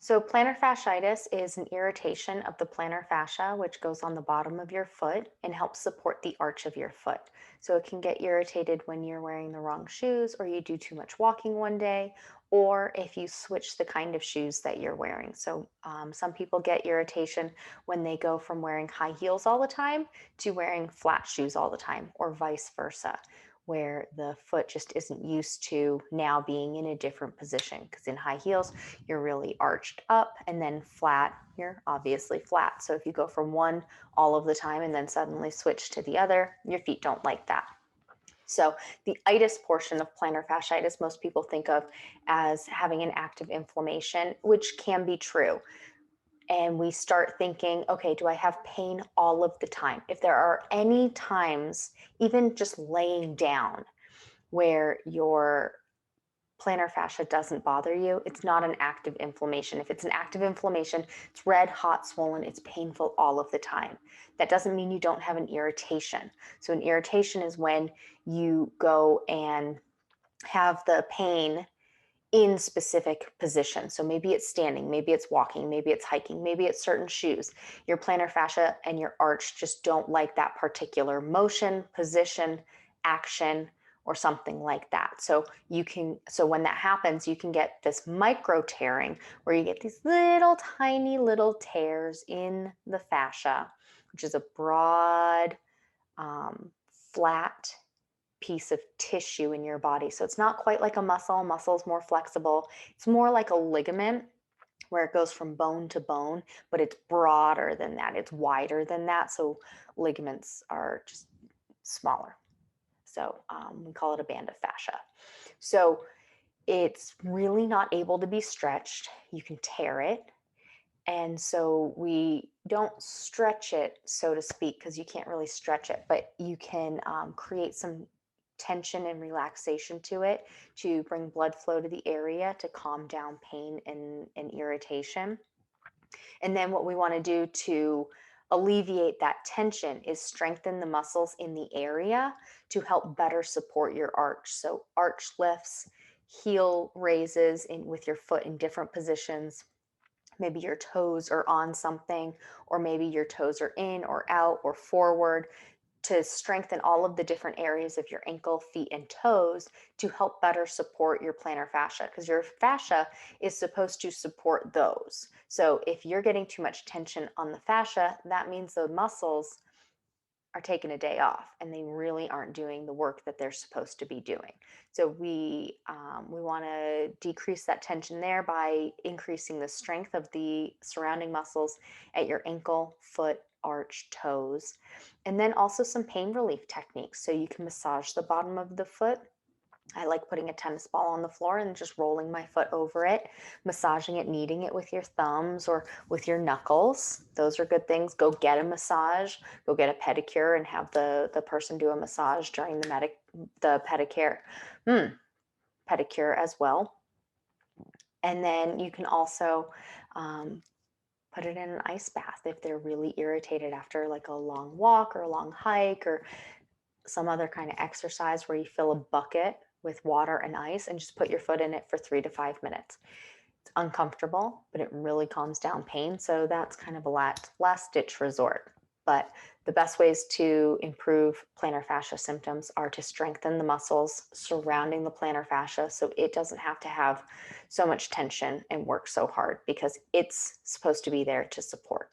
So plantar fasciitis is an irritation of the plantar fascia, which goes on the bottom of your foot and helps support the arch of your foot. So it can get irritated when you're wearing the wrong shoes or you do too much walking one day, or if you switch the kind of shoes that you're wearing. So some people get irritation when they go from wearing high heels all the time to wearing flat shoes all the time, or vice versa, where the foot just isn't used to now being in a different position. Because in high heels, you're really arched up, and then flat, you're obviously flat. So if you go from one all of the time and then suddenly switch to the other, your feet don't like that. So the itis portion of plantar fasciitis, most people think of as having an active inflammation, which can be true. And we start thinking, okay, do I have pain all of the time? If there are any times, even just laying down, where your plantar fascia doesn't bother you, it's not an active inflammation. If it's an active inflammation, it's red, hot, swollen, it's painful all of the time. That doesn't mean you don't have an irritation. So an irritation is when you go and have the pain in specific positions. So maybe it's standing, maybe it's walking, maybe it's hiking, maybe it's certain shoes. Your plantar fascia and your arch just don't like that particular motion, position, action, or something like that. So when that happens, you can get this micro tearing where you get these little tiny little tears in the fascia, which is a broad, flat piece of tissue in your body. So it's not quite like a muscle. Muscle is more flexible. It's more like a ligament where it goes from bone to bone, but it's broader than that. It's wider than that. So ligaments are just smaller. So we call it a band of fascia. So it's really not able to be stretched. You can tear it. And so we don't stretch it, so to speak, because you can't really stretch it, but you can create some tension and relaxation to it to bring blood flow to the area to calm down pain and irritation. And then what we want to do to alleviate that tension is strengthen the muscles in the area to help better support your arch. So arch lifts, heel raises in with your foot in different positions. Maybe your toes are on something, or maybe your toes are in or out or forward, to strengthen all of the different areas of your ankle, feet, and toes to help better support your plantar fascia, because your fascia is supposed to support those. So if you're getting too much tension on the fascia, that means the muscles are taking a day off and they really aren't doing the work that they're supposed to be doing. So we want to decrease that tension there by increasing the strength of the surrounding muscles at your ankle, foot, arch, toes, and then also some pain relief techniques. So you can massage the bottom of the foot. I like putting a tennis ball on the floor and just rolling my foot over it, massaging it, kneading it with your thumbs or with your knuckles. Those are good things. Go get a massage, go get a pedicure and have the person do a massage during the pedicure as well. And then you can also put it in an ice bath if they're really irritated after like a long walk or a long hike or some other kind of exercise where you fill a bucket with water and ice and just put your foot in it for 3 to 5 minutes. It's uncomfortable, but it really calms down pain. So that's kind of a last ditch resort. But the best ways to improve plantar fascia symptoms are to strengthen the muscles surrounding the plantar fascia so it doesn't have to have so much tension and work so hard, because it's supposed to be there to support.